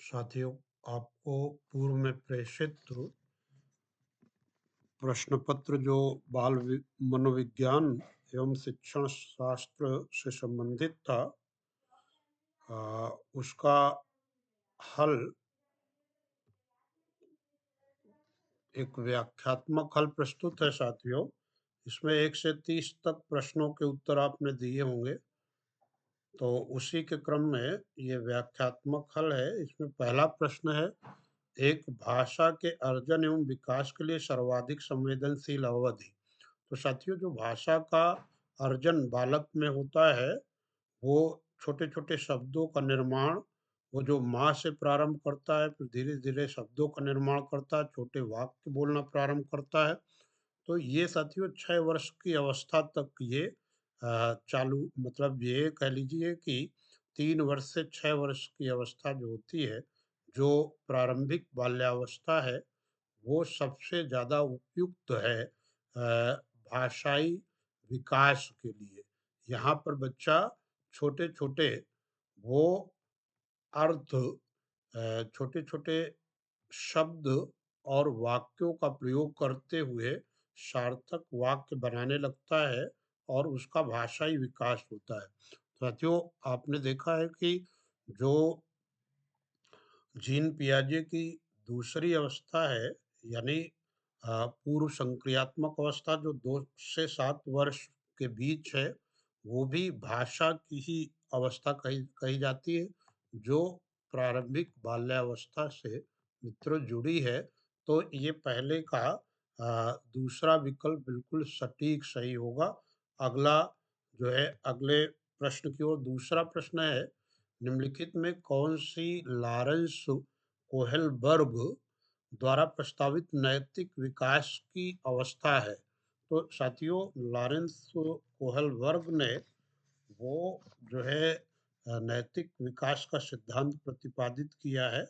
साथियों, आपको पूर्व में प्रेषित प्रश्न पत्र जो मनोविज्ञान एवं शिक्षण शास्त्र से संबंधित था, उसका हल एक व्याख्यात्मक हल प्रस्तुत है साथियों। इसमें 1 से 30 तक प्रश्नों के उत्तर आपने दिए होंगे, तो उसी के क्रम में ये व्याख्यात्मक हल है। इसमें पहला प्रश्न है, एक भाषा के अर्जन एवं विकास के लिए सर्वाधिक संवेदनशील अवधि। तो साथियों, जो भाषा का अर्जन बालक में होता है, वो छोटे-छोटे शब्दों का निर्माण, वो जो माँ से प्रारंभ करता है, फिर धीरे-धीरे शब्दों का निर्माण करता है, छोटे वाक्य बोलना प्रारंभ करता है। तो ये साथियों 6 वर्ष की अवस्था तक ये चालू, मतलब ये कह लीजिए कि 3 वर्ष से 6 वर्ष की अवस्था जो होती है, जो प्रारंभिक बाल्यावस्था है, वो सबसे ज़्यादा उपयुक्त है भाषाई विकास के लिए। यहाँ पर बच्चा छोटे-छोटे वो अर्थ, छोटे-छोटे शब्द और वाक्यों का प्रयोग करते हुए सार्थक वाक्य बनाने लगता है और उसका भाषाई विकास होता है। साथियों, आपने देखा है कि जो जीन पियाजे की दूसरी अवस्था है, यानी पूर्व संक्रियात्मक अवस्था जो 2 से 7 वर्ष के बीच है, वो भी भाषा की ही अवस्था कही कही जाती है, जो प्रारंभिक बाल्यावस्था से मित्रों जुड़ी है। तो ये पहले का दूसरा विकल्प बिल्कुल सटीक सही होगा। अगला जो है, अगले प्रश्न की ओर दूसरा प्रश्न है, निम्नलिखित में कौन सी लॉरेंस कोहेलबर्ग द्वारा प्रस्तावित नैतिक विकास की अवस्था है। तो साथियों, लॉरेंस कोहेलबर्ग ने वो जो है नैतिक विकास का सिद्धांत प्रतिपादित किया है,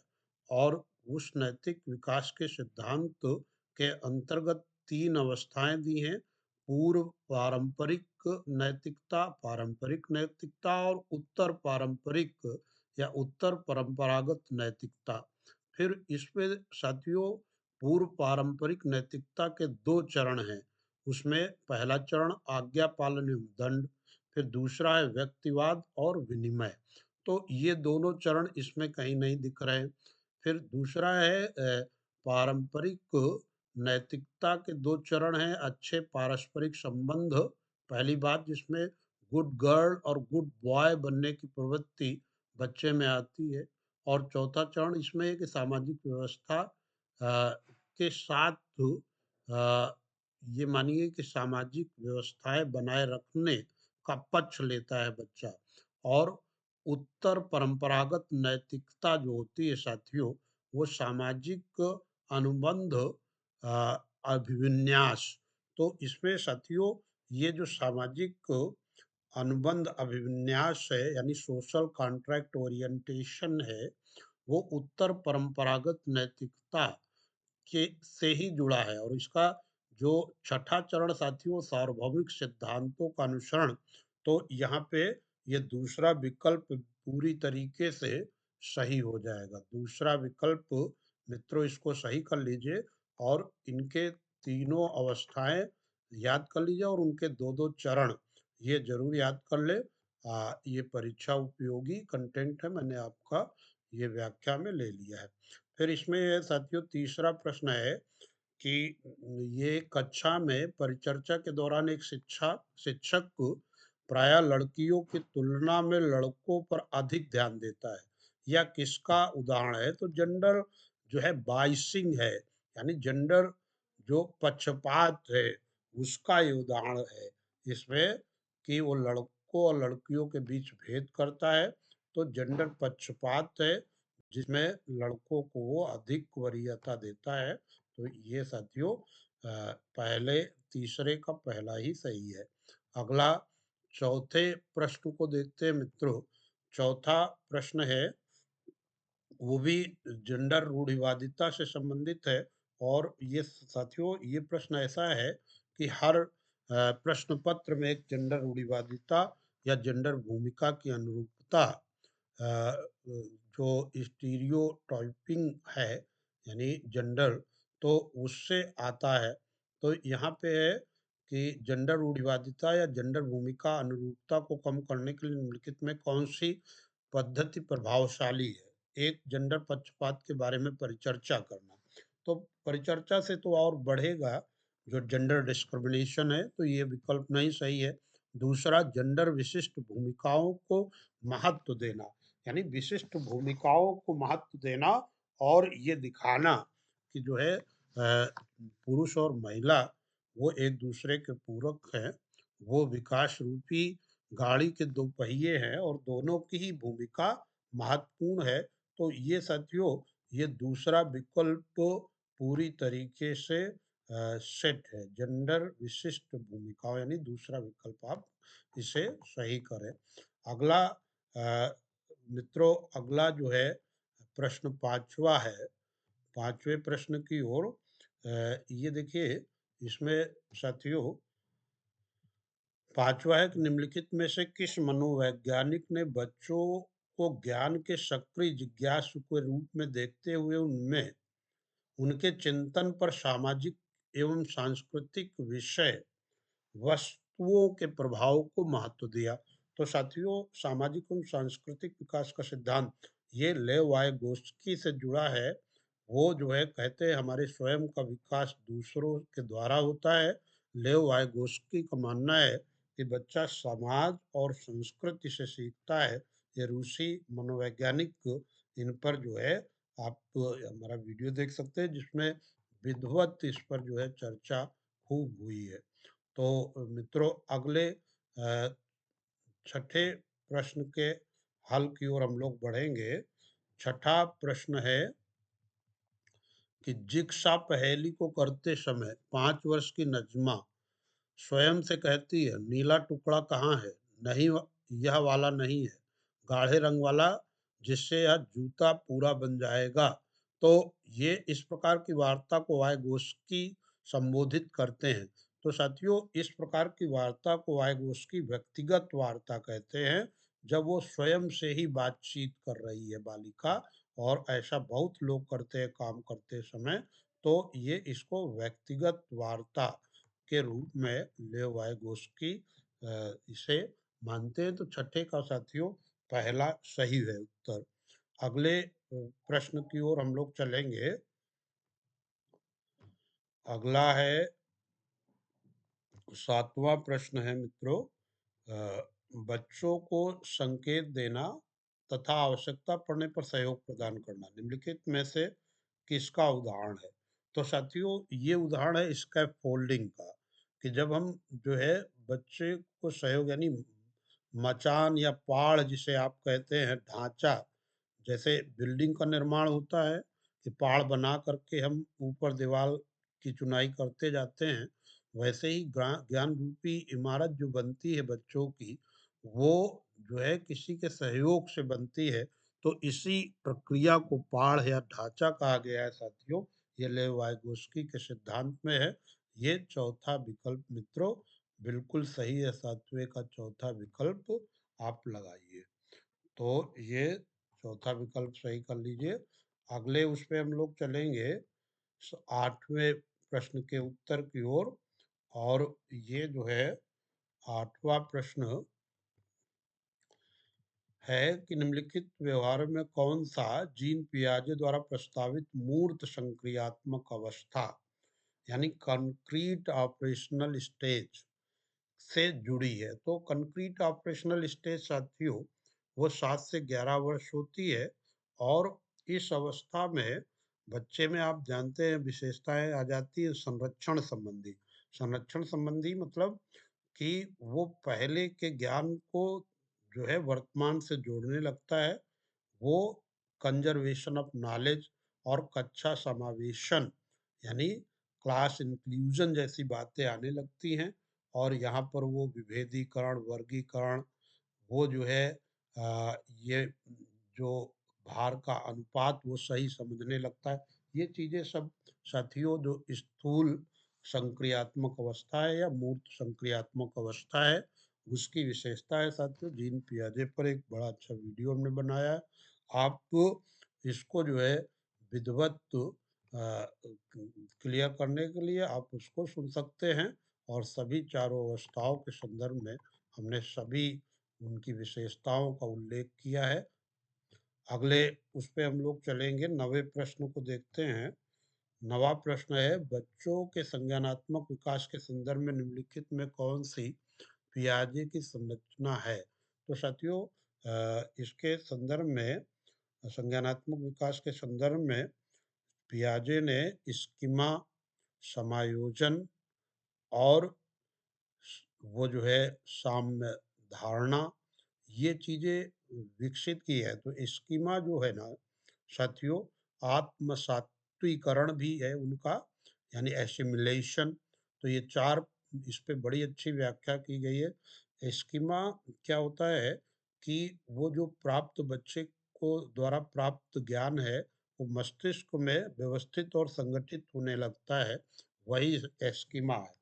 और उस नैतिक विकास के सिद्धांत के अंतर्गत 3 अवस्थाएं दी हैं: पूर्व पारंपरिक नैतिकता और उत्तर पारंपरिक या उत्तर परंपरागत नैतिकता। फिर इसमें साथियों, पूर्व पारंपरिक नैतिकता के 2 चरण हैं। उसमें पहला चरण आज्ञा पालन एवं दंड, फिर दूसरा है व्यक्तिवाद और विनिमय। तो ये दोनों चरण इसमें कहीं नहीं दिख रहे हैं। फिर दूसरा है पारंपरिक नैतिकता के 2 चरण हैं: अच्छे पारस्परिक संबंध, पहली बात जिसमें गुड गर्ल और गुड बॉय बनने की प्रवृत्ति बच्चे में आती है, और चौथा चरण इसमें है कि सामाजिक व्यवस्था के साथ ये मानिए कि सामाजिक व्यवस्थाएं बनाए रखने का पक्ष लेता है बच्चा। और उत्तर परंपरागत नैतिकता जो होती है साथियों, वो सामाजिक अनुबंध अभिविन्यास। तो इसमें साथियों, ये जो सामाजिक अनुबंध अभिविन्यास है, यानी सोशल कॉन्ट्रैक्ट ओरिएंटेशन है, वो उत्तर परंपरागत नैतिकता के से ही जुड़ा है। और इसका जो छठा चरण साथियों, सार्वभौमिक सिद्धांतों का अनुसरण। तो यहाँ पे ये दूसरा विकल्प पूरी तरीके से सही हो जाएगा। दूसरा विकल्प मित्रों, इसको सही कर लीजिए और इनके तीनों अवस्थाएं याद कर लीजिए, और उनके 2-2 चरण ये जरूर याद कर ले। ये परीक्षा उपयोगी कंटेंट है, मैंने आपका ये व्याख्या में ले लिया है। फिर इसमें साथियों तीसरा प्रश्न है कि ये कक्षा में परिचर्चा के दौरान एक शिक्षक को प्रायः लड़कियों की तुलना में लड़कों पर अधिक ध्यान देता है, या किसका उदाहरण है। तो जेंडर जो है बाइसिंग है, यानी जेंडर जो पक्षपात है, उसका ये उदाहरण है इसमें, कि वो लड़कों और लड़कियों के बीच भेद करता है। तो जेंडर पक्षपात है, जिसमें लड़कों को वो अधिक वरीयता देता है। तो ये साथियों पहले तीसरे का पहला ही सही है। अगला चौथे प्रश्न को देखते हैं मित्रों। चौथा प्रश्न है, वो भी जेंडर रूढ़िवादिता से संबंधित है। और ये साथियों, ये प्रश्न ऐसा है कि हर प्रश्न पत्र में एक जेंडर रूढ़िवादिता या जेंडर भूमिका की अनुरूपता जो स्टीरियोटाइपिंग है यानी जेंडर, तो उससे आता है। तो यहाँ पे है कि जेंडर रूढ़िवादिता या जेंडर भूमिका अनुरूपता को कम करने के लिए निम्नलिखित में कौन सी पद्धति प्रभावशाली है? एक, जेंडर पक्षपात के बारे में परिचर्चा करना। तो परिचर्चा से तो और बढ़ेगा जो जेंडर डिस्क्रिमिनेशन है, तो ये विकल्प नहीं सही है। दूसरा, जेंडर विशिष्ट भूमिकाओं को महत्व देना, यानी विशिष्ट भूमिकाओं को महत्व देना और ये दिखाना कि जो है पुरुष और महिला वो एक दूसरे के पूरक हैं, वो विकास रूपी गाड़ी के दो पहिए हैं और दोनों की ही भूमिका महत्वपूर्ण है। तो ये साथियों, ये दूसरा विकल्प पूरी तरीके से सेट है। जेंडर विशिष्ट भूमिकाओं यानी दूसरा विकल्प आप इसे सही करें। अगला मित्रों, अगला जो है प्रश्न पांचवा है। पांचवें प्रश्न की ओर ये देखिए, इसमें साथियों पांचवा है कि निम्नलिखित में से किस मनोवैज्ञानिक ने बच्चों को ज्ञान के सक्रिय जिज्ञासु के रूप में देखते हुए उनमें उनके चिंतन पर सामाजिक एवं सांस्कृतिक विषय वस्तुओं के प्रभाव को महत्व दिया? तो साथियों, सामाजिक एवं सांस्कृतिक विकास का सिद्धांत ये लेव वायगोस्की से जुड़ा है। वो जो है कहते हैं हमारे स्वयं का विकास दूसरों के द्वारा होता है। लेव वायगोस्की का मानना है कि बच्चा समाज और संस्कृति से सीखता है। ये रूसी मनोवैज्ञानिक इन पर जो है आप हमारा वीडियो देख सकते हैं जिसमें विधिवत इस पर जो है चर्चा खूब हुई है। तो मित्रों, अगले छठे प्रश्न के हल की ओर हम लोग बढ़ेंगे। छठा प्रश्न है कि जिग्सा पहेली को करते समय 5 वर्ष की नज्मा स्वयं से कहती है, नीला टुकड़ा कहाँ है? नहीं, यह वाला नहीं है, गाढ़े रंग वाला, जिससे यह जूता पूरा बन जाएगा। तो ये इस प्रकार की वार्ता को वायगोस्की संबोधित करते हैं। तो साथियों, इस प्रकार की वार्ता को वायगोस्की व्यक्तिगत वार्ता कहते हैं, जब वो स्वयं से ही बातचीत कर रही है बालिका, और ऐसा बहुत लोग करते हैं काम करते समय। तो ये इसको व्यक्तिगत वार्ता के रूप में लेव वायगोस्की इसे मानते हैं। तो छठे का साथियों पहला सही है उत्तर। अगले प्रश्न की ओर हम लोग चलेंगे। अगला है सातवां प्रश्न है मित्रों, बच्चों को संकेत देना तथा आवश्यकता पड़ने पर सहयोग प्रदान करना निम्नलिखित में से किसका उदाहरण है? तो साथियों, ये उदाहरण है स्कैफोल्डिंग का, कि जब हम जो है बच्चे को सहयोग यानी मचान या पाड़ जिसे आप कहते हैं ढांचा, जैसे बिल्डिंग का निर्माण होता है कि पहाड़ बना करके हम ऊपर दीवार की चुनाई करते जाते हैं, वैसे ही ज्ञान रूपी इमारत जो बनती है बच्चों की, वो जो है किसी के सहयोग से बनती है। तो इसी प्रक्रिया को पाड़ या ढांचा कहा गया है साथियों। ये लेव वायगोस्की के सिद्धांत में है। ये चौथा विकल्प मित्रों बिल्कुल सही है। सातवें का चौथा विकल्प आप लगाइए। तो ये चौथा विकल्प सही कर लीजिए। अगले उस पे हम लोग चलेंगे आठवें प्रश्न के उत्तर की ओर। और ये जो है आठवां प्रश्न है कि निम्नलिखित व्यवहार में कौन सा जीन पियाजे द्वारा प्रस्तावित मूर्त संक्रियात्मक अवस्था यानी कंक्रीट ऑपरेशनल स्टेज से जुड़ी है? तो कंक्रीट ऑपरेशनल स्टेज साथियों वो 7 से 11 वर्ष होती है। और इस अवस्था में बच्चे में आप जानते हैं विशेषताएं आ जाती है संरक्षण संबंधी। संरक्षण संबंधी मतलब कि वो पहले के ज्ञान को जो है वर्तमान से जोड़ने लगता है। वो कंजर्वेशन ऑफ नॉलेज और कक्षा समावेशन यानी क्लास इंक्लूजन जैसी बातें आने लगती हैं। और यहाँ पर वो विभेदीकरण, वर्गीकरण, वो जो है ये जो भार का अनुपात वो सही समझने लगता है। ये चीजें सब साथियों जो स्थूल संक्रियात्मक अवस्था है या मूर्त संक्रियात्मक अवस्था है, उसकी विशेषता है साथियों। जीन पियाजे पर एक बड़ा अच्छा वीडियो हमने बनाया है, आप इसको जो है विधिवत क्लियर करने के लिए आप उसको सुन सकते हैं और सभी चारों अवस्थाओं के संदर्भ में हमने सभी उनकी विशेषताओं का उल्लेख किया है। अगले उस पे हम लोग चलेंगे, 9वें प्रश्न को देखते हैं। 9वां प्रश्न है, बच्चों के संज्ञानात्मक विकास के संदर्भ में निम्नलिखित में कौन सी पियाजे की संरचना है? तो साथियों इसके संदर्भ में संज्ञानात्मक विकास के संदर्भ में पियाजे ने स्कीमा, समायोजन और वो जो है साम्य धारणा, ये चीज़ें विकसित की है। तो स्कीमा जो है ना साथियों, आत्मसात्वीकरण भी है उनका, यानी एसिमिलेशन। तो ये 4 इस पे बड़ी अच्छी व्याख्या की गई है। स्कीमा क्या होता है कि वो जो प्राप्त बच्चे को द्वारा प्राप्त ज्ञान है, वो मस्तिष्क में व्यवस्थित और संगठित होने लगता है, वही स्कीमा है।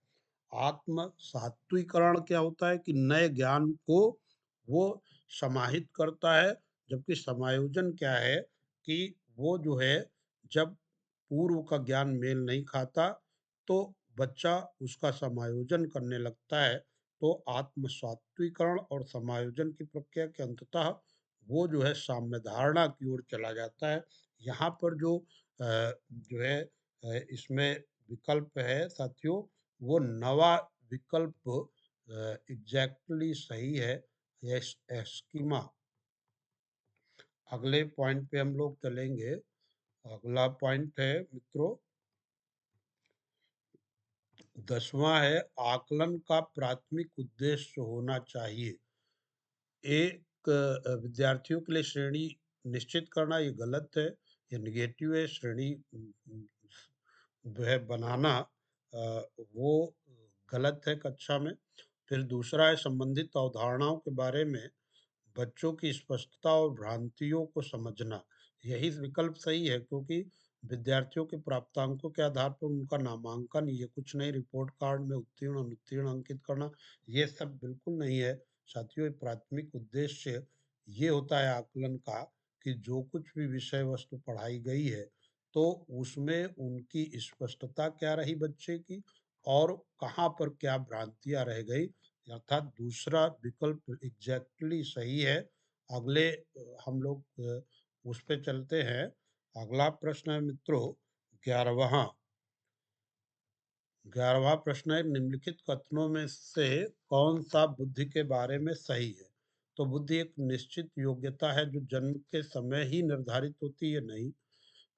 आत्म सात्विकरण क्या होता है कि नए ज्ञान को वो समाहित करता है, जबकि समायोजन क्या है कि वो जो है जब पूर्व का ज्ञान मेल नहीं खाता तो बच्चा उसका समायोजन करने लगता है। तो आत्म सात्विकरण और समायोजन की प्रक्रिया के अंततः वो जो है साम्य धारणा की ओर चला जाता है। यहाँ पर जो है इसमें विकल्प है साथियों, वो नवा विकल्प एग्जैक्टली सही है, यस एस्कीमा। अगले पॉइंट पे हम लोग चलेंगे। अगला पॉइंट है मित्रों, 10वां है, आकलन का प्राथमिक उद्देश्य होना चाहिए। एक विद्यार्थियों के लिए श्रेणी निश्चित करना ये गलत है, ये निगेटिव है। श्रेणी जो है बनाना वो गलत है कक्षा में। फिर दूसरा है, संबंधित अवधारणाओं के बारे में बच्चों की स्पष्टता और भ्रांतियों को समझना। यही विकल्प सही है, क्योंकि विद्यार्थियों के प्राप्तांकों के आधार पर उनका नामांकन, ये कुछ नहीं, रिपोर्ट कार्ड में उत्तीर्ण अनुत्तीर्ण अंकित करना, ये सब बिल्कुल नहीं है साथियों। ये प्राथमिक उद्देश्य ये होता है आकलन का कि जो कुछ भी विषय वस्तु पढ़ाई गई है तो उसमें उनकी स्पष्टता क्या रही बच्चे की, और कहाँ पर क्या भ्रांतियां रह गई, अर्थात दूसरा विकल्प एग्जैक्टली सही है। अगले हम लोग उस पे चलते हैं। अगला प्रश्न है मित्रों 11वां। 11वां प्रश्न है, निम्नलिखित कथनों में से कौन सा बुद्धि के बारे में सही है? तो बुद्धि एक निश्चित योग्यता है जो जन्म के समय ही निर्धारित होती है, नहीं।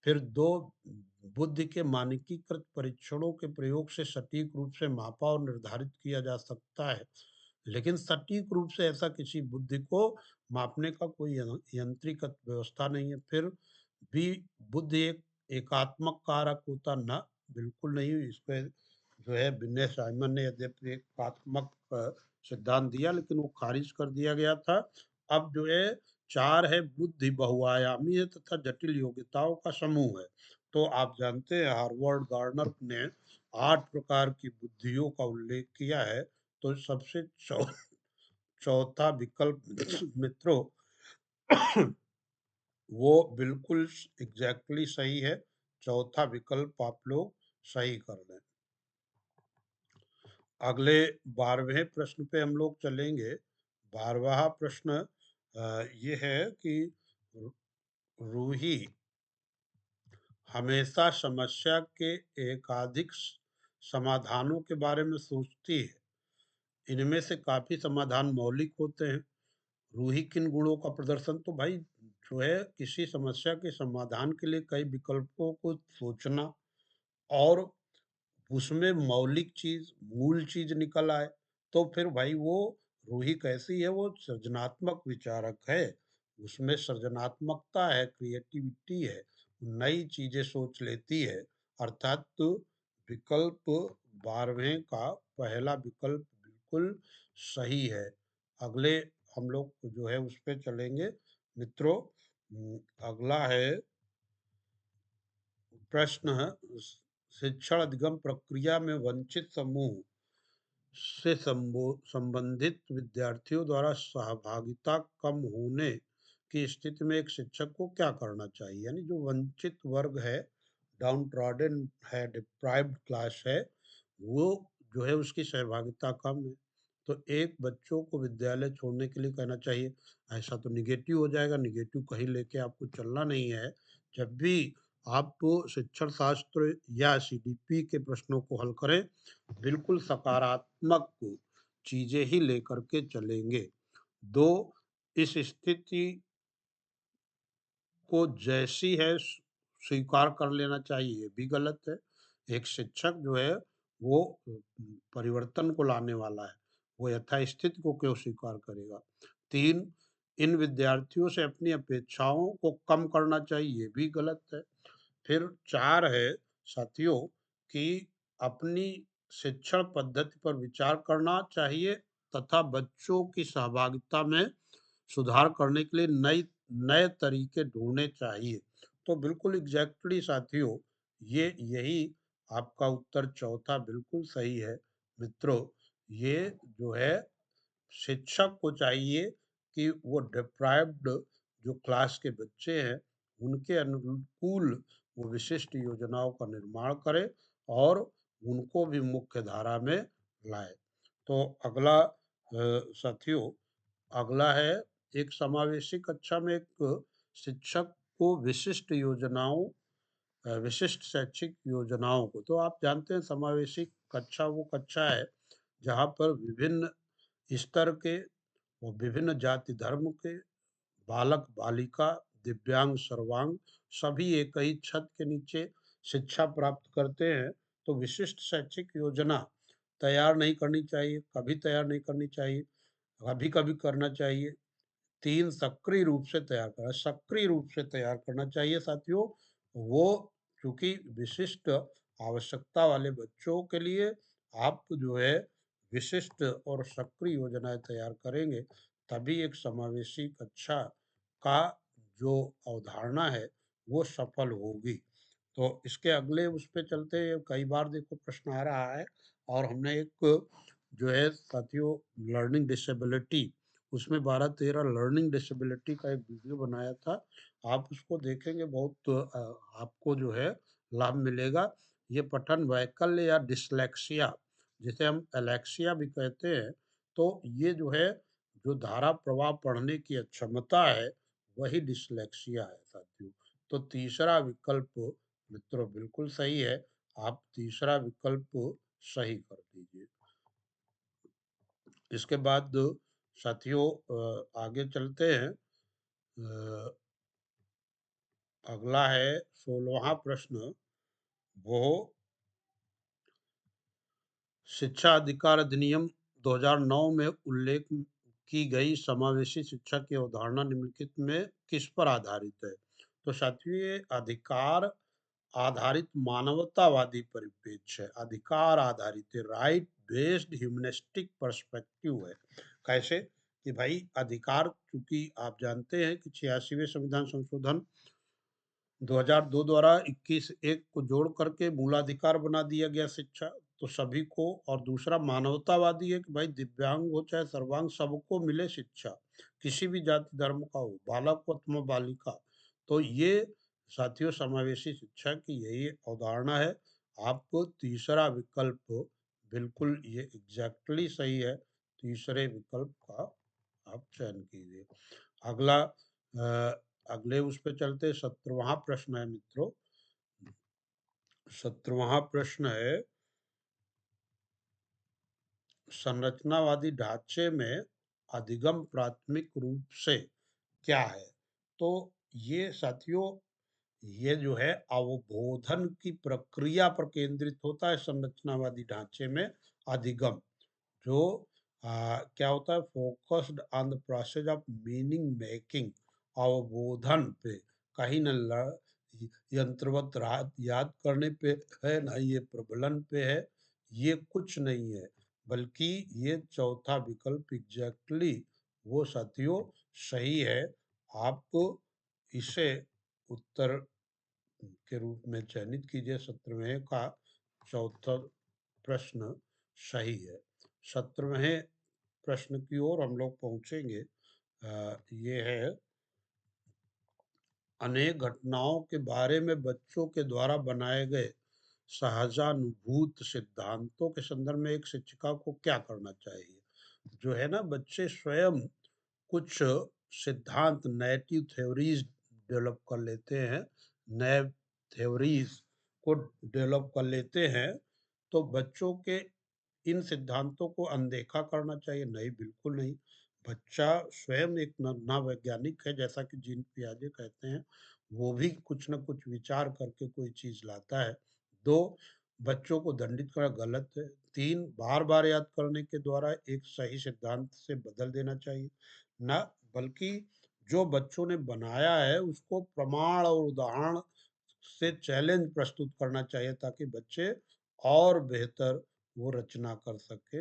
फिर 2, बुद्धि के मानकीकृत परीक्षणों के प्रयोग से सटीक रूप से मापा और निर्धारित किया जा सकता है, लेकिन सटीक रूप से ऐसा किसी बुद्धि को मापने का कोई यांत्रिक व्यवस्था नहीं है। फिर भी बुद्धि एक एकात्मक कारक होता ना, बिल्कुल नहीं। इस पे जो है विनय साइमन ने यद्यपि एकात्मक सिद्धांत दिया, लेकिन वो खारिज कर दिया गया था। अब जो है 4 है, बुद्धि बहुआयामी है तथा जटिल योग्यताओं का समूह है। तो आप जानते हैं हार्वर्ड गार्डनर ने 8 प्रकार की बुद्धियों का उल्लेख किया है। तो सबसे चौथा विकल्प मित्रों वो बिल्कुल एग्जैक्टली सही है। चौथा विकल्प आप लोग सही कर लें। अगले 12वें प्रश्न पे हम लोग चलेंगे। 12वां प्रश्न ये है कि रूही हमेशा समस्या के एकाधिक समाधानों के बारे में सोचती है। इनमें से काफी समाधान मौलिक होते हैं। रूही किन गुणों का प्रदर्शन, तो भाई जो है किसी समस्या के समाधान के लिए कई विकल्पों को सोचना, और उसमें मौलिक चीज, मूल चीज निकल आए, तो फिर भाई वो रूही कैसी है, वो सृजनात्मक विचारक है। उसमें सृजनात्मकता है, क्रिएटिविटी है, नई चीजें सोच लेती है। अर्थात तो विकल्प 12वें का पहला विकल्प बिल्कुल सही है। अगले हम लोग जो है उस पे चलेंगे मित्रों। अगला है प्रश्न है, शिक्षण अधिगम प्रक्रिया में वंचित समूह से संबंधित विद्यार्थियों द्वारा सहभागिता कम होने की स्थिति में एक शिक्षक को क्या करना चाहिए? यानी जो वंचित वर्ग है, डाउन ट्रॉडन है, डिप्राइव्ड क्लास है, वो जो है उसकी सहभागिता कम है। तो एक बच्चों को विद्यालय छोड़ने के लिए कहना चाहिए, ऐसा तो नेगेटिव हो जाएगा, नेगेटिव कहीं लेके आपको चलना नहीं है। जब भी आप शिक्षण शास्त्र या सीडीपी के प्रश्नों को हल करें, बिल्कुल सकारात्मक चीज़ें ही लेकर के चलेंगे। 2 इस स्थिति को जैसी है स्वीकार कर लेना चाहिए, ये भी गलत है। एक शिक्षक जो है वो परिवर्तन को लाने वाला है, वो यथास्थिति को क्यों स्वीकार करेगा? 3 इन विद्यार्थियों से अपनी अपेक्षाओं को कम करना चाहिए, ये भी गलत है। फिर 4 है साथियों कि अपनी शिक्षण पद्धति पर विचार करना चाहिए तथा बच्चों की सहभागिता में सुधार करने के लिए नए तरीके ढूँढने चाहिए। तो बिल्कुल एग्ज़ैक्टली साथियों, ये यही आपका उत्तर चौथा बिल्कुल सही है। मित्रों, ये जो है शिक्षक को चाहिए कि वो डिप्राइव्ड जो क्लास के बच्चे हैं, उनके अनुकूल वो विशिष्ट योजनाओं का निर्माण करे और उनको भी मुख्य धारा में लाए। तो अगला साथियों, अगला है एक समावेशी कक्षा में एक शिक्षक को विशिष्ट शैक्षिक योजनाओं को, तो आप जानते हैं समावेशी कक्षा वो कक्षा है जहाँ पर विभिन्न स्तर के और विभिन्न जाति धर्म के बालक बालिका, दिव्यांग सर्वांग सभी एक ही छत के नीचे शिक्षा प्राप्त करते हैं। तो विशिष्ट शैक्षिक योजना तैयार नहीं करनी चाहिए, कभी तैयार नहीं करनी चाहिए, कभी कभी करना चाहिए। 3 सक्रिय रूप से तैयार करना, सक्रिय रूप से तैयार करना चाहिए साथियों। वो चूँकि विशिष्ट आवश्यकता वाले बच्चों के लिए आप जो है विशिष्ट और सक्रिय योजनाएँ तैयार करेंगे, तभी एक समावेशी कक्षा का जो अवधारणा है, वो सफल होगी। तो इसके अगले उस पे चलते हैं, कई बार देखो प्रश्न आ रहा है और हमने एक जो है साथियों लर्निंग डिसेबिलिटी, उसमें 12-13 लर्निंग डिसेबिलिटी का एक वीडियो बनाया था। आप उसको देखेंगे, बहुत आपको जो है लाभ मिलेगा। ये पठन वैकल्य या डिस्लेक्सिया, जिसे हम एलेक्सिया भी कहते हैं, तो ये जो है जो धारा प्रवाह पढ़ने की अक्षमता है, वही डिस्लेक्सिया है साथियों। तो तीसरा विकल्प मित्रों बिल्कुल सही है, आप तीसरा विकल्प सही कर दीजिए। इसके बाद साथियों आगे चलते हैं। अगला है 16वां प्रश्न, वो शिक्षा अधिकार अधिनियम 2009 में उल्लेख की गई समावेशी शिक्षा की अवधारणा निम्नलिखित में किस पर आधारित है? तो साथियों ये अधिकार आधारित मानवतावादी परिप्रेक्ष्य है, अधिकार आधारित राइट बेस्ड ह्यूमनिस्टिक पर्सपेक्टिव है। कैसे कि भाई अधिकार, चूंकि आप जानते हैं कि 86वें संविधान संशोधन 2002 द्वारा 21(1) को जोड़ करके मूलाधिकार बना दिया गया शिक्षा, तो सभी को। और दूसरा मानवतावादी है कि भाई दिव्यांग हो चाहे सर्वांग, सबको मिले शिक्षा, किसी भी जाति धर्म का हो, बालक हो अथवा बालिका। तो ये साथियों समावेशी शिक्षा की यही अवधारणा है। आपको तीसरा विकल्प बिल्कुल ये एग्जैक्टली सही है, तीसरे विकल्प का आप चयन कीजिए। अगला अगले उस पे चलते, 17वां प्रश्न है मित्रों। 17वां प्रश्न है संरचनावादी ढांचे में अधिगम प्राथमिक रूप से क्या है? तो ये साथियों, ये जो है अवबोधन की प्रक्रिया पर केंद्रित होता है संरचनावादी ढांचे में अधिगम। जो क्या होता है, focused on the process of meaning making, अवबोधन पे, कहीं न यंत्रवत याद करने पे है ना ये प्रबलन पे है, ये कुछ नहीं है, बल्कि ये चौथा विकल्प एग्जैक्टली वो साथियों सही है। आप इसे उत्तर के रूप में चयनित कीजिए। 17वें का चौथा प्रश्न सही है। 17वें प्रश्न की ओर हम लोग पहुंचेंगे। ये है अनेक घटनाओं के बारे में बच्चों के द्वारा बनाए गए सहानुभूत सिद्धांतों के संदर्भ में एक शिक्षिका को क्या करना चाहिए? जो है ना, बच्चे स्वयं कुछ सिद्धांत, नैरेटिव थ्योरीज डेवलप कर लेते हैं, नए थ्योरीज को डेवलप कर लेते हैं, तो बच्चों के इन सिद्धांतों को अनदेखा करना चाहिए? नहीं, बिल्कुल नहीं। बच्चा स्वयं एक नन्हा वैज्ञानिक है, जैसा कि जीन पियाजे कहते हैं, वो भी कुछ न कुछ विचार करके कोई चीज़ लाता है। 2, बच्चों को दंडित करना गलत है। 3, बार-बार याद करने के द्वारा एक सही सिद्धांत से बदल देना चाहिए। ना, बल्कि जो बच्चों ने बनाया है उसको प्रमाण और उदाहरण से चैलेंज प्रस्तुत करना चाहिए, ताकि बच्चे और बेहतर वो रचना कर सके।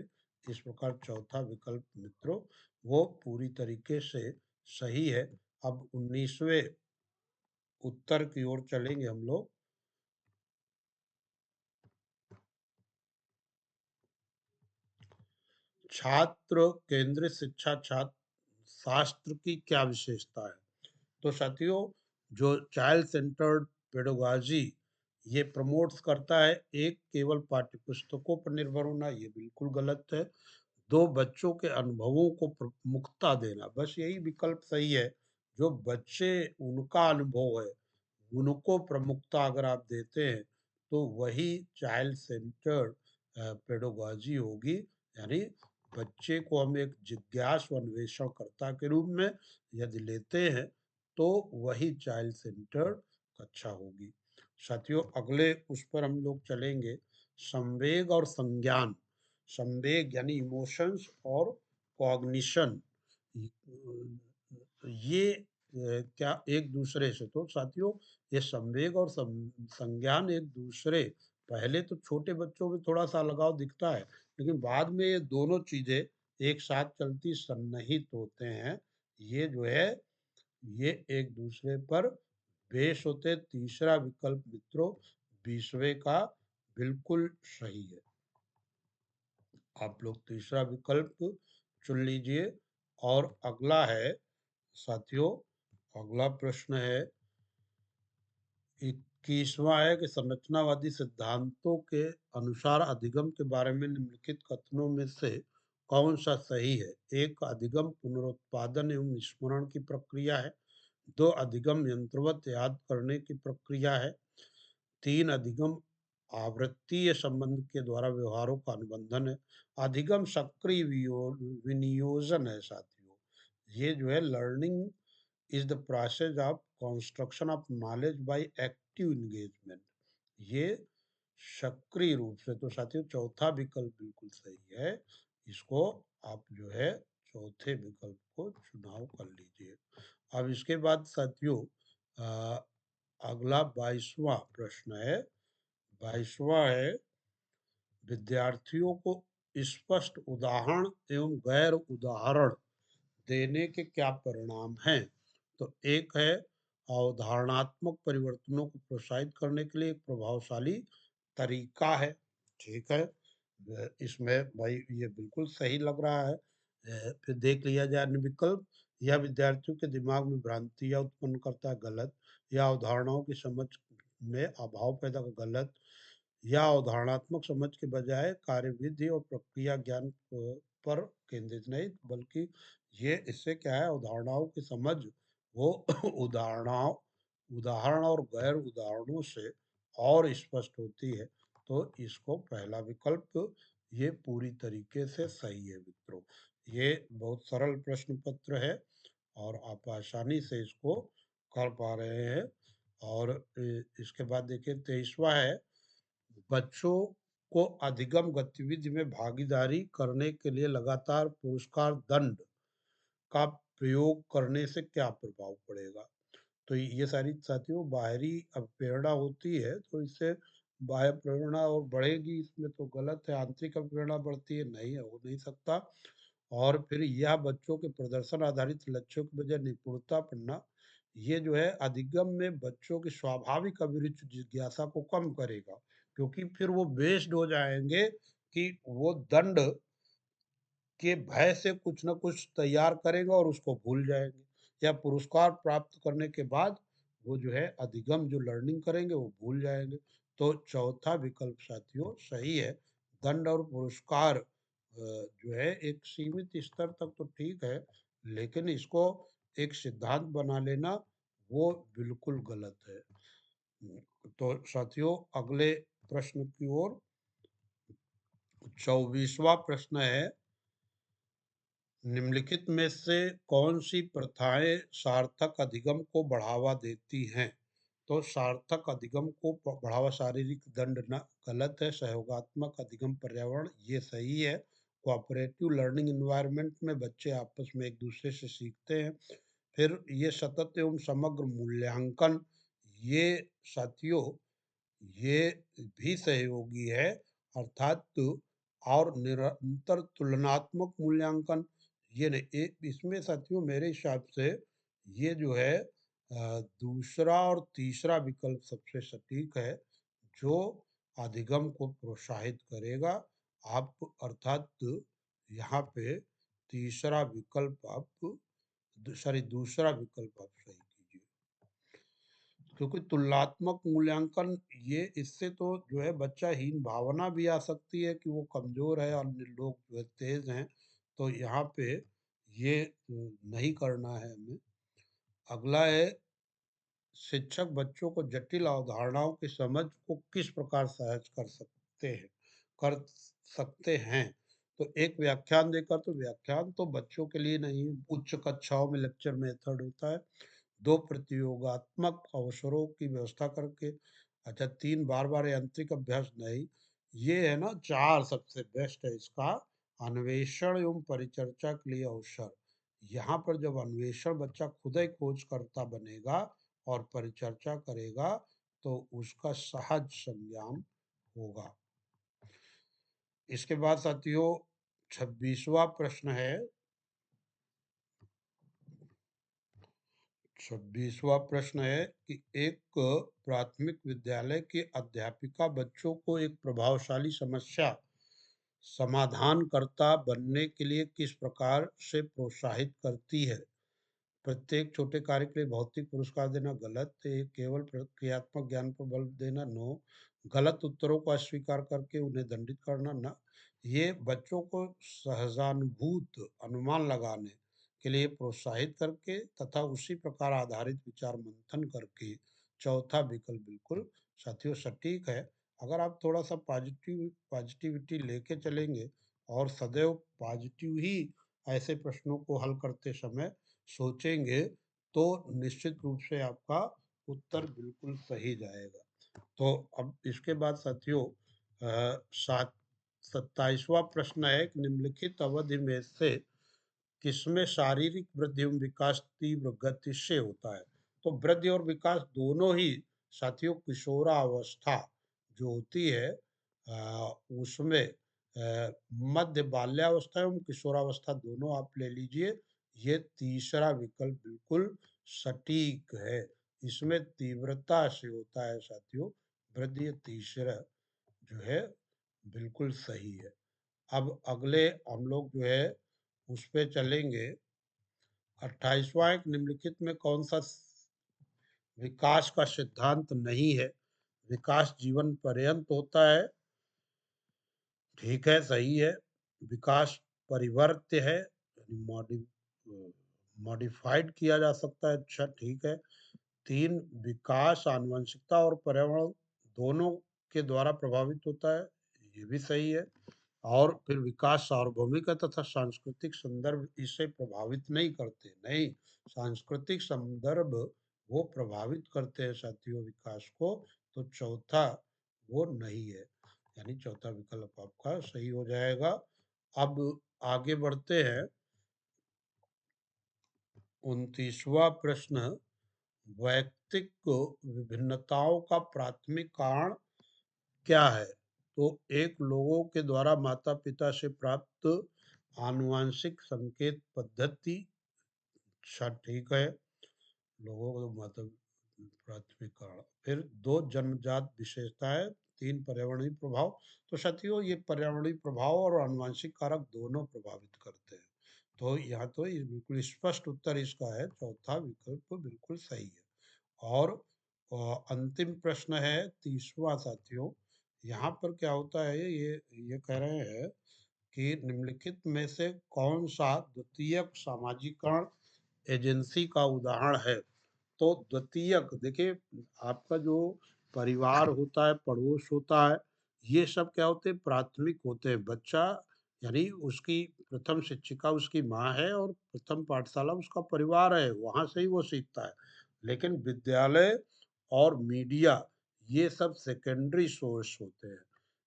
इस प्रकार चौथा विकल्प मित्रों, वो पूरी तरीके से सही है। अब 19वें उत्तर की ओर चलेंगे हम लोग। छात्र केंद्रित शिक्षा छात्र शास्त्र की क्या विशेषता है? तो साथियों, जो चाइल्ड सेंटर्ड पेडागॉजी ये प्रमोट्स करता है, एक केवल पाठ्यपुस्तकों पर निर्भर होना, ये बिल्कुल गलत है। 2, बच्चों के अनुभवों को प्रमुखता देना, बस यही विकल्प सही है। जो बच्चे, उनका अनुभव है, उनको प्रमुखता अगर आप देते हैं, तो वही चाइल्ड सेंटर्ड पेडागॉजी होगी। यानी बच्चे को हम एक जिज्ञासु अन्वेषणकर्ता के रूप में यदि लेते हैं, तो वही चाइल्ड सेंटर्ड कक्षा होगी। साथियों, अगले उस पर हम लोग चलेंगे, संवेग और संज्ञान। संवेग यानी इमोशंस और कॉग्निशन, ये क्या एक दूसरे से, तो साथियों, ये संवेग और संज्ञान एक दूसरे, पहले तो छोटे बच्चों में थोड़ा सा अलगाव दिखता है, लेकिन बाद में ये दोनों चीजें एक साथ चलती सन्निहित होते हैं। ये जो है, ये एक दूसरे पर बेस होते। तीसरा विकल्प मित्रों, 20वें का बिल्कुल सही है। आप लोग तीसरा विकल्प चुन लीजिए। और अगला है साथियों, अगला प्रश्न है, 21वां है कि संरचनावादी सिद्धांतों के अनुसार अधिगम के बारे में निम्नलिखित कथनों में से कौन सा सही है? 1, अधिगम पुनरुत्पादन एवं स्मरण की प्रक्रिया है। 2, अधिगम यंत्रवत याद करने की प्रक्रिया है। 3, अधिगम आवृत्तीय संबंध के द्वारा व्यवहारों का अनुबंधन है। अधिगम सक्रिय विनियोजन है साथियों। ये जो है, learning is the process of construction of knowledge by active engagement. ये सक्रिय रूप से, तो साथियों चौथा विकल्प बिल्कुल सही है। इसको आप जो है चौथे विकल्प को चुनाव कर लीजिए। अब इसके बाद साथियों, अ, अगला 22वां प्रश्न है। 22वां है, विद्यार्थियों को स्पष्ट उदाहरण एवं गैर उदाहरण देने के क्या परिणाम हैं? तो एक है, अवधारणात्मक परिवर्तनों को प्रोत्साहित करने के लिए एक प्रभावशाली तरीका है। ठीक है, इसमें भाई ये बिल्कुल सही लग रहा है। फिर देख लिया जाए अन्य विकल्प। यह विद्यार्थियों के दिमाग में भ्रांतियां उत्पन्न करता है, गलत। या अवधारणाओं की समझ में अभाव पैदा कर, गलत। या अवधारणात्मक समझ के बजाय कार्यविधि और प्रक्रिया ज्ञान पर केंद्रित नहीं, बल्कि ये इससे क्या है, अवधारणाओं की समझ वो उदाहरणाओं उदाहरण और गैर उदाहरणों से और स्पष्ट होती है। तो इसको पहला विकल्प ये पूरी तरीके से सही है मित्रों। ये बहुत सरल प्रश्न पत्र है और आप आसानी से इसको कर पा रहे हैं। और इसके बाद देखिए 23वां है, बच्चों को अधिगम गतिविधि में भागीदारी करने के लिए लगातार पुरस्कार दंड का प्रयोग करने से क्या प्रभाव पड़ेगा? तो ये सारी साथियों बाहरी अब प्रेरणा होती है, तो इससे बाह्य प्रेरणा और बढ़ेगी, इसमें तो गलत है। आंतरिक प्रेरणा बढ़ती है, नहीं है, हो नहीं सकता। और फिर यह बच्चों के प्रदर्शन आधारित लक्ष्यों की बजाय निपुणता पढ़ना, ये जो है अधिगम में बच्चों की स्वाभाविक अभिरुचि जिज्ञासा को कम करेगा, क्योंकि फिर वो बेस्ड हो जाएंगे कि वो दंड के भय से कुछ न कुछ तैयार करेंगे और उसको भूल जाएंगे, या पुरस्कार प्राप्त करने के बाद वो जो है अधिगम जो लर्निंग करेंगे वो भूल जाएंगे। तो चौथा विकल्प साथियों सही है। दंड और पुरस्कार जो है एक सीमित स्तर तक तो ठीक है, लेकिन इसको एक सिद्धांत बना लेना वो बिल्कुल गलत है। तो साथियों अगले प्रश्न की ओर, 24वां प्रश्न है, निम्नलिखित में से कौन सी प्रथाएं सार्थक अधिगम को बढ़ावा देती हैं? तो सार्थक अधिगम को बढ़ावा, शारीरिक दंड न गलत है, सहयोगात्मक अधिगम पर्यावरण ये सही है, कोऑपरेटिव लर्निंग एनवायरनमेंट में बच्चे आपस में एक दूसरे से सीखते हैं, फिर ये सतत एवं समग्र मूल्यांकन ये साथियों ये भी सहयोगी है, अर्थात और निरंतर तुलनात्मक मूल्यांकन ये नहीं। इसमें साथियों मेरे हिसाब से ये जो है दूसरा और तीसरा विकल्प सबसे सटीक है, जो अधिगम को प्रोत्साहित करेगा। आप अर्थात यहाँ पे तीसरा विकल्प आप सॉरी दूसरा विकल्प आप सही कीजिए, क्योंकि तुलनात्मक मूल्यांकन ये इससे तो जो है बच्चा हीन भावना भी आ सकती है कि वो कमजोर है और लोग जो है तेज हैं, तो यहाँ पे ये नहीं करना है हमें। अगला है, शिक्षक बच्चों को जटिल अवधारणाओं की समझ को किस प्रकार सहज कर सकते हैं? तो एक व्याख्यान देकर, तो व्याख्यान तो बच्चों के लिए नहीं, उच्च कक्षाओं में लेक्चर मेथड होता है। दो प्रतियोगात्मक अवसरों की व्यवस्था करके। अच्छा, तीन बार बार यांत्रिक अभ्यास नहीं, ये है ना चार सबसे बेस्ट है इसका, अन्वेषण एवं परिचर्चा के लिए अवसर। यहाँ पर जब अन्वेषण बच्चा खुद ही खोजकर्ता बनेगा और परिचर्चा करेगा तो उसका सहज संज्ञान होगा। इसके बाद साथियों 26वां प्रश्न है, 26वां प्रश्न है कि एक प्राथमिक विद्यालय की अध्यापिका बच्चों को एक प्रभावशाली समस्या समाधानकर्ता बनने के लिए किस प्रकार से प्रोत्साहित करती है? प्रत्येक छोटे कार्य के लिए भौतिक पुरस्कार देना गलत है, केवल प्रक्रियात्मक ज्ञान पर बल देना नो, गलत उत्तरों को अस्वीकार करके उन्हें दंडित करना ना, ये बच्चों को सहजानुभूत अनुमान लगाने के लिए प्रोत्साहित करके तथा उसी प्रकार आधारित विचार मंथन करके। चौथा विकल्प बिल्कुल साथियों सटीक है। अगर आप थोड़ा सा पॉजिटिविटी लेके चलेंगे और सदैव पॉजिटिव ही ऐसे प्रश्नों को हल करते समय सोचेंगे, तो निश्चित रूप से आपका उत्तर बिल्कुल सही जाएगा। तो अब इसके बाद साथियों सात 27वां प्रश्न है कि निम्नलिखित अवधि में से किसमें शारीरिक वृद्धि एवं विकास तीव्र गति से होता है? तो वृद्धि और विकास दोनों ही साथियों किशोरावस्था जो होती है उसमें मध्य बाल्यावस्था एवं किशोरावस्था दोनों आप ले लीजिए। ये तीसरा विकल्प बिल्कुल सटीक है, इसमें तीव्रता से होता है साथियों वृद्धि, तीसरा जो है बिल्कुल सही है। अब अगले हम लोग जो है उस पे चलेंगे। 28वां, एक निम्नलिखित में कौन सा विकास का सिद्धांत नहीं है? विकास जीवन पर्यंत होता है, ठीक है सही है। विकास परिवर्त्य है, मॉडिफाइड किया जा सकता है, अच्छा ठीक है। तीन, विकास आनुवंशिकता और पर्यावरण दोनों के द्वारा प्रभावित होता है, ये भी सही है। और फिर विकास सार्वभौमिक है तथा सांस्कृतिक संदर्भ इसे प्रभावित नहीं करते, नहीं, सांस्कृतिक संदर्भ वो प्रभावित करते हैं साथियों विकास को। तो चौथा वो नहीं है, यानी चौथा विकल्प आपका सही हो जाएगा। अब आगे बढ़ते हैं। 29वां प्रश्न, वैयक्तिक विभिन्नताओं का प्राथमिक कारण क्या है? तो एक, लोगों के द्वारा माता पिता से प्राप्त आनुवांशिक संकेत पद्धति, अच्छा ठीक है, लोगों को मतलब प्राथमिक कारण। फिर दो, जन्मजात विशेषताएं। तीन, पर्यावरणीय प्रभाव। तो साथियों ये पर्यावरणीय प्रभाव और आनुवांशिक कारक दोनों प्रभावित करते हैं। तो यहाँ तो ये बिल्कुल स्पष्ट उत्तर इसका है, चौथा विकल्प बिल्कुल सही है। और अंतिम प्रश्न है 30वां साथियों, यहाँ पर क्या होता है ये कह रहे हैं कि निम्नलिखित में से कौन-सा द्वितीयक सामाजीकरण एजेंसी का उदाहरण है? तो द्वितीयक देखिए आपका जो परिवार होता है, पड़ोस होता है, ये सब क्या होते हैं प्राथमिक होते हैं। बच्चा यानी उसकी प्रथम शिक्षिका उसकी माँ है और प्रथम पाठशाला उसका परिवार है, वहाँ से ही वो सीखता है। लेकिन विद्यालय और मीडिया ये सब सेकेंडरी सोर्स होते हैं।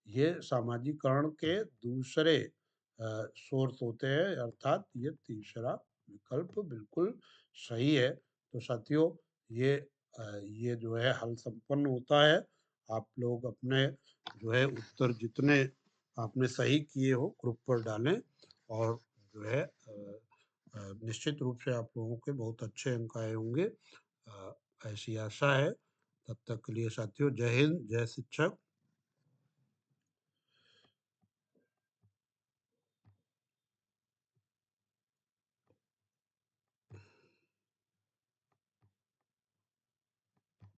ये सामाजिकरण के दूसरे सोर्स होते हैं अर्थात ये तीसरा विकल्प बिल्कुल सही है। तो साथियों ये जो है हल संपन्न होता है। आप लोग अपने जो है उत्तर जितने आपने सही किए हो ग्रुप पर डालें और जो है निश्चित रूप से आप लोगों के बहुत अच्छे अंक आए होंगे। ऐसी आशा है। तब तक के लिए साथियों जय हिंद, जय शिक्षक।